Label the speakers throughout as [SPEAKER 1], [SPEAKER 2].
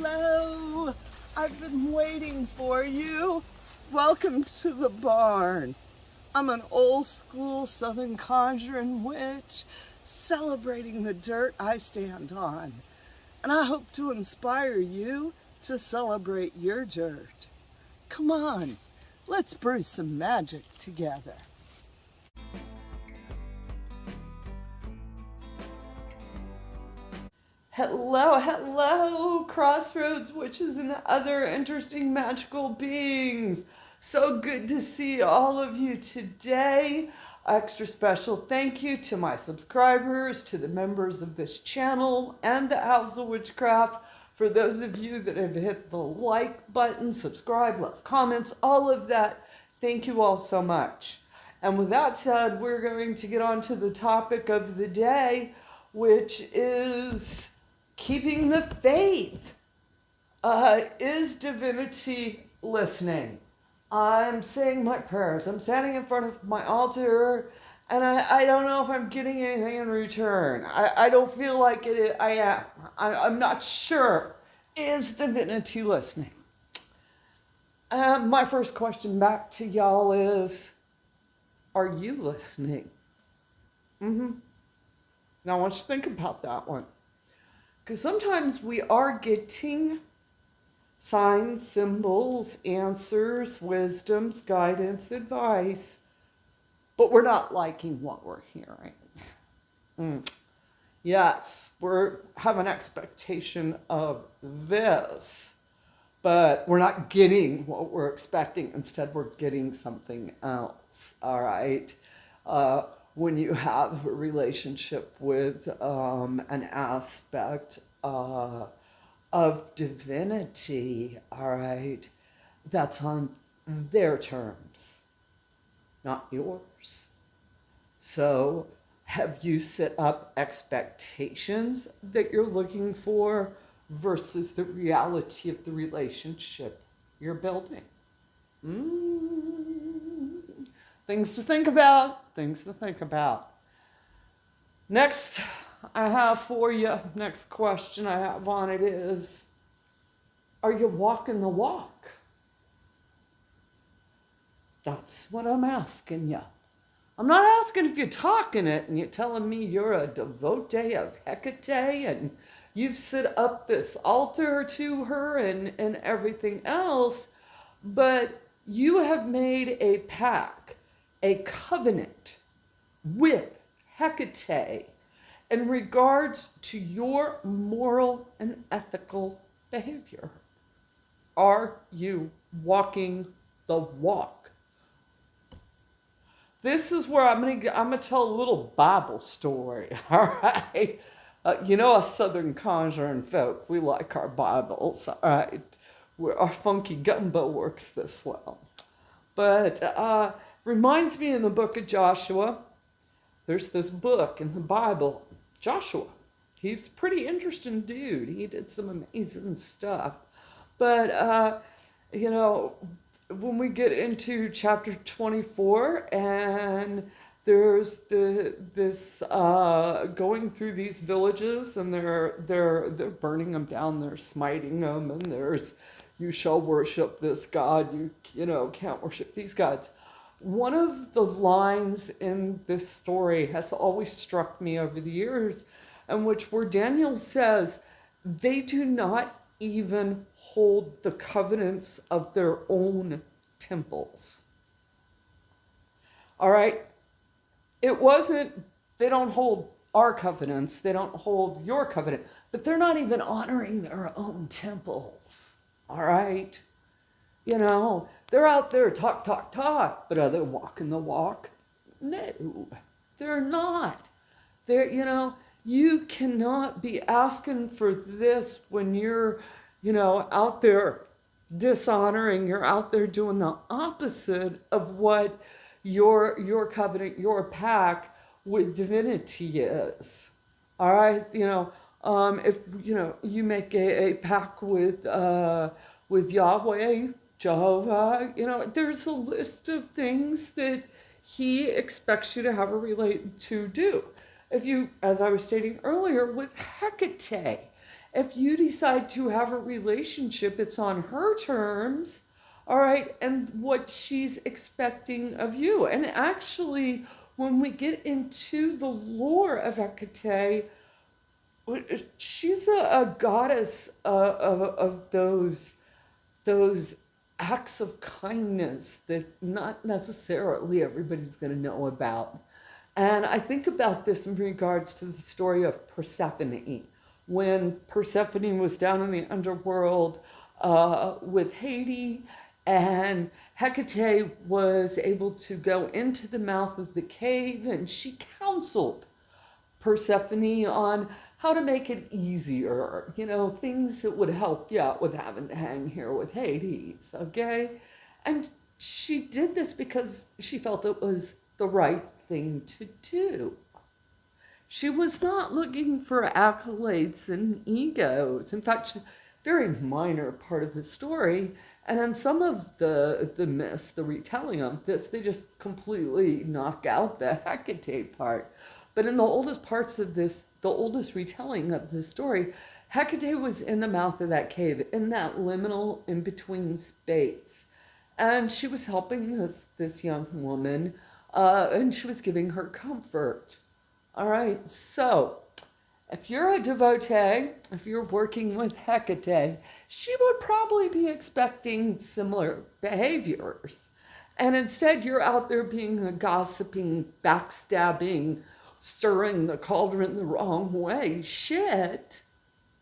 [SPEAKER 1] Hello! I've been waiting for you. Welcome to the barn. I'm an old school Southern Conjuring Witch, celebrating the dirt I stand on. And I hope to inspire you to celebrate your dirt. Come on, let's brew some magic together. Hello, Crossroads witches and other interesting magical beings. So good to see all of you today. Extra special thank you to my subscribers, to the members of this channel and the House of Witchcraft. For those of you that have hit the like button, subscribe, left comments, all of that, thank you all so much. And with that said, we're going to get on to the topic of the day, which is keeping the faith. Is divinity listening? I'm saying my prayers. I'm standing in front of my altar, and I don't know if I'm getting anything in return. I don't feel like it is. I am. I'm not sure. Is divinity listening? My first question back to y'all is, are you listening? Now I want you to think about that one. Because sometimes we are getting signs, symbols, answers, wisdoms, guidance, advice, but we're not liking what we're hearing. Yes, we have an expectation of this, but we're not getting what we're expecting. Instead, we're getting something else, all right? When you have a relationship with an aspect of divinity, all right, that's on their terms, not yours. So have you set up expectations that you're looking for versus the reality of the relationship you're building? Things to think about, things to think about. Next I have for you, next question I have on it is, are you walking the walk? That's what I'm asking you. I'm not asking if you're talking it and you're telling me you're a devotee of Hecate and you've set up this altar to her and everything else, but you have made a pact, a covenant with Hecate in regards to your moral and ethical behavior. Are you walking the walk? This is where I'm gonna tell a little Bible story, all right? You know, us Southern Conjuring folk, we like our Bibles, all right? Our funky gumbo works this well. But reminds me in the book of Joshua, there's this book in the Bible, Joshua. He's a pretty interesting dude. He did some amazing stuff. But, you know, when we get into chapter 24 and there's this going through these villages and they're burning them down, they're smiting them, and there's, you shall worship this God, you know, can't worship these gods. One of the lines in this story has always struck me over the years, in which where Daniel says they do not even hold the covenants of their own temples. All right? It wasn't, they don't hold our covenants, they don't hold your covenant, but they're not even honoring their own temples. All right? You know, they're out there talk, but are they walking the walk? No, they're not. They're, you know, you cannot be asking for this when you're, you know, out there dishonoring, you're out there doing the opposite of what your covenant, your pact with divinity is. All right, you know, if you know you make a pact with Yahweh, Jehovah, you know, there's a list of things that he expects you to have a relate to do. If you, as I was stating earlier, with Hecate, If you decide to have a relationship, it's on her terms, all right, and what she's expecting of you. And actually, when we get into the lore of Hecate, she's a goddess of those acts of kindness that not necessarily everybody's going to know about. And I think about this in regards to the story of Persephone. When Persephone was down in the underworld with Hades, and Hecate was able to go into the mouth of the cave, and she counseled Persephone on how to make it easier, things that would help you out with having to hang here with Hades, okay? And she did this because she felt it was the right thing to do. She was not looking for accolades and egos. In fact, she's a very minor part of the story. And in some of the myths, the retelling of this, they just completely knock out the Hecate part. But in the oldest parts of this, the oldest retelling of the story, Hecate was in the mouth of that cave, in that liminal in-between space. And she was helping this young woman, and she was giving her comfort. All right, so if you're a devotee, if you're working with Hecate, she would probably be expecting similar behaviors. And instead, you're out there being a gossiping, backstabbing, stirring the cauldron the wrong way shit.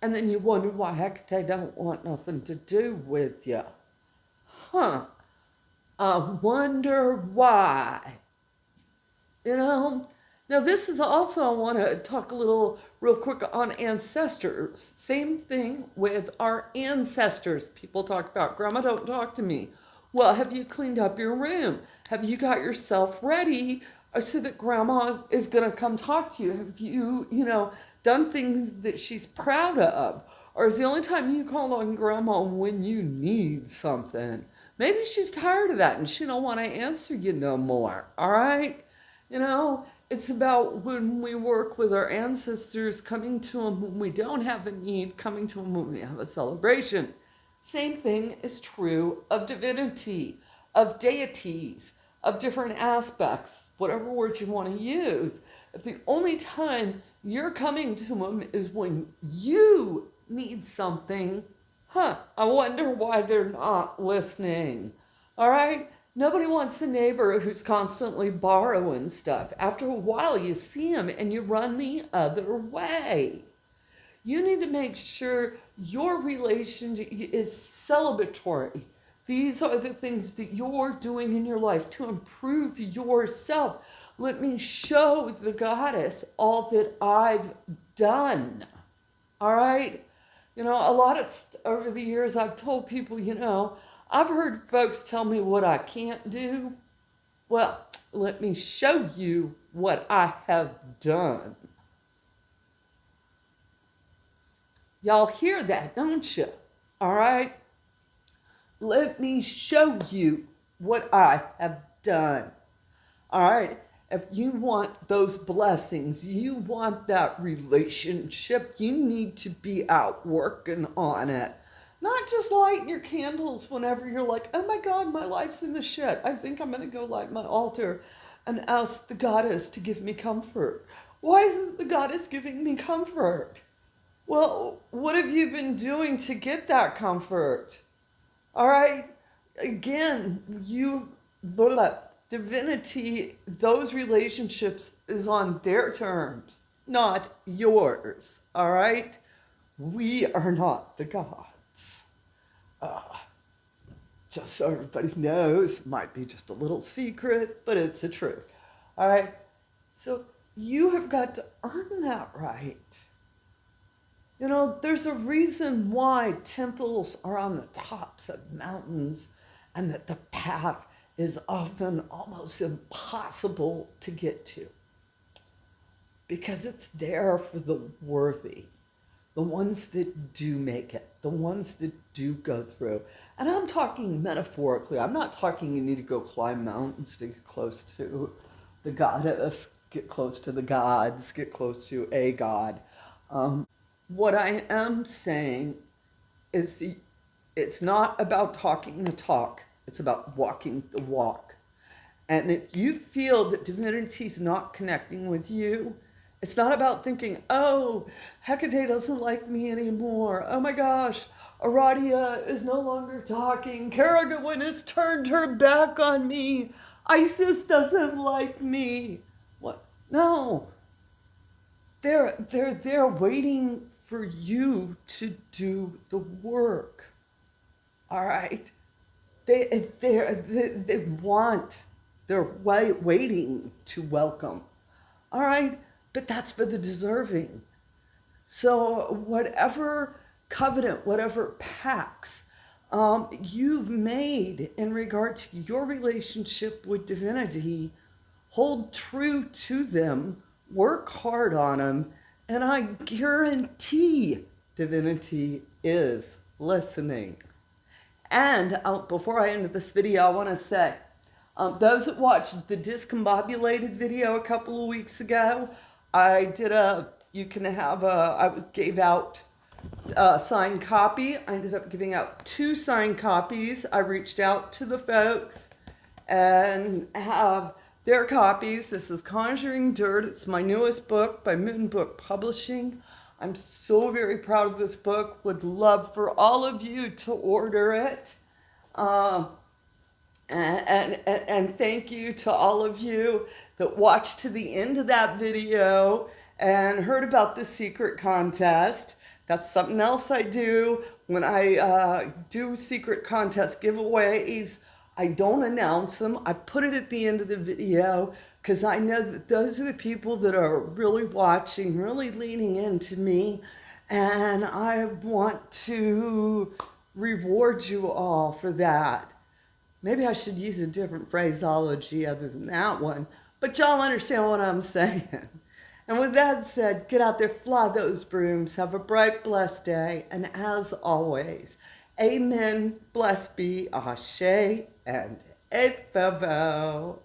[SPEAKER 1] And then you wonder why Hecate don't want nothing to do with you. I wonder why. Now this is also, I want to talk a little real quick on ancestors. Same thing with our ancestors. People talk about, Grandma, don't talk to me. Well, have you cleaned up your room? Have you got yourself ready so that Grandma is going to come talk to you? Have you, done things that she's proud of? Or is the only time you call on Grandma when you need something? Maybe she's tired of that and she don't want to answer you no more, all right? It's about when we work with our ancestors, coming to them when we don't have a need, coming to them when we have a celebration. Same thing is true of divinity, of deities, of different aspects, whatever word you want to use. If the only time you're coming to them is when you need something, I wonder why they're not listening. All right? Nobody wants a neighbor who's constantly borrowing stuff. After a while, you see them and you run the other way. You need to make sure your relationship is celebratory. These are the things that you're doing in your life to improve yourself. Let me show the goddess all that I've done. All right? A lot of over the years I've told people, I've heard folks tell me what I can't do. Well, let me show you what I have done. Y'all hear that, don't you? All right? Let me show you what I have done. All right? If you want those blessings, you want that relationship, you need to be out working on it. Not just lighting your candles whenever you're like, oh my God, my life's in the shit. I think I'm going to go light my altar and ask the goddess to give me comfort. Why isn't the goddess giving me comfort? Well, what have you been doing to get that comfort? All right? Again, divinity, those relationships is on their terms, not yours. All right? We are not the gods. Just so everybody knows, might be just a little secret, but it's the truth. All right? So you have got to earn that right. There's a reason why temples are on the tops of mountains and that the path is often almost impossible to get to. Because it's there for the worthy. The ones that do make it, the ones that do go through. And I'm talking metaphorically. I'm not talking you need to go climb mountains to get close to the goddess, get close to the gods, get close to a god. What I am saying is it's not about talking the talk, it's about walking the walk. And if you feel that divinity's not connecting with you, it's not about thinking, oh, Hecate doesn't like me anymore. Oh my gosh, Aradia is no longer talking. Caragawin has turned her back on me. Isis doesn't like me. What? No. They're there waiting for you to do the work. All right? They want, they're waiting to welcome. All right? But that's for the deserving. So whatever covenant, whatever pacts you've made in regard to your relationship with divinity, hold true to them, work hard on them, and I guarantee divinity is listening. And before I end this video, I want to say, those that watched the discombobulated video a couple of weeks ago, I gave out a signed copy. I ended up giving out 2 signed copies. I reached out to the folks and have their copies. This is Conjuring Dirt. It's my newest book by Moon Book Publishing. I'm so very proud of this book. Would love for all of you to order it. And thank you to all of you that watched to the end of that video and heard about the secret contest. That's something else I do when I do secret contest giveaways. I don't announce them. I put it at the end of the video because I know that those are the people that are really watching, really leaning into me. And I want to reward you all for that. Maybe I should use a different phraseology other than that one. But y'all understand what I'm saying. And with that said, get out there, fly those brooms, have a bright, blessed day. And as always, amen, blessed be, ashe, and efebo.